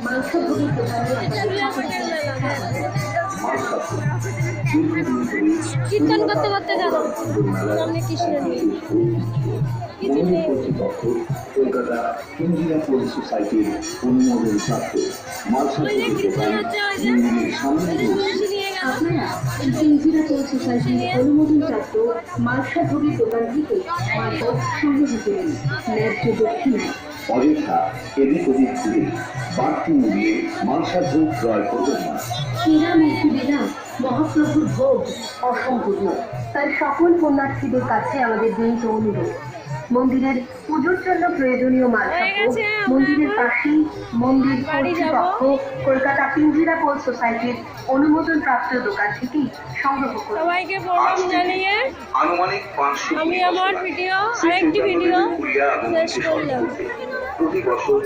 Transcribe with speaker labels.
Speaker 1: মাংসভোগী
Speaker 2: কীর্তন করতে করতে গেল সামনে কৃষ্ণ নিয়ে কিছু নেই।
Speaker 1: কলকাতা ইঞ্জিনিয়ার সোসাইটির অনুমোদন প্রাপ্ত আপনারা ইঞ্জিনিয়ার সোসাইটির অনুমোদন প্রাপ্ত মালসাভোগী দোকান থেকে মাংস সংগ্রহ করুন। ন্যায্য দক্ষিণায় অযথা এদিক ওদিক ঘুরে বাড়তি মূল্যে মাংসাভোগ ক্রয় করবেন না। শ্রীরামূর্তি বিনা মহাপ্রভুর ভোগ অসম্পূর্ণ, তাই সকল পুণ্যার্থীদের কাছে আমাদের বিনীত অনুরোধ, মন্দিরের পুজোর জন্য প্রয়োজনীয় মালসাভোগ মন্দিরের পাশেই মন্দির কর্তৃপক্ষ কলকাতা পিঞ্জিরা পোল সোসাইটির অনুমোদন প্রাপ্ত দোকান থেকেই সংগ্রহ করুন।
Speaker 2: সবাইকে প্রণাম জানিয়ে আমি আমার ভিডিও আরেকটি ভিডিও শেষ করলাম।
Speaker 1: প্রতি বছর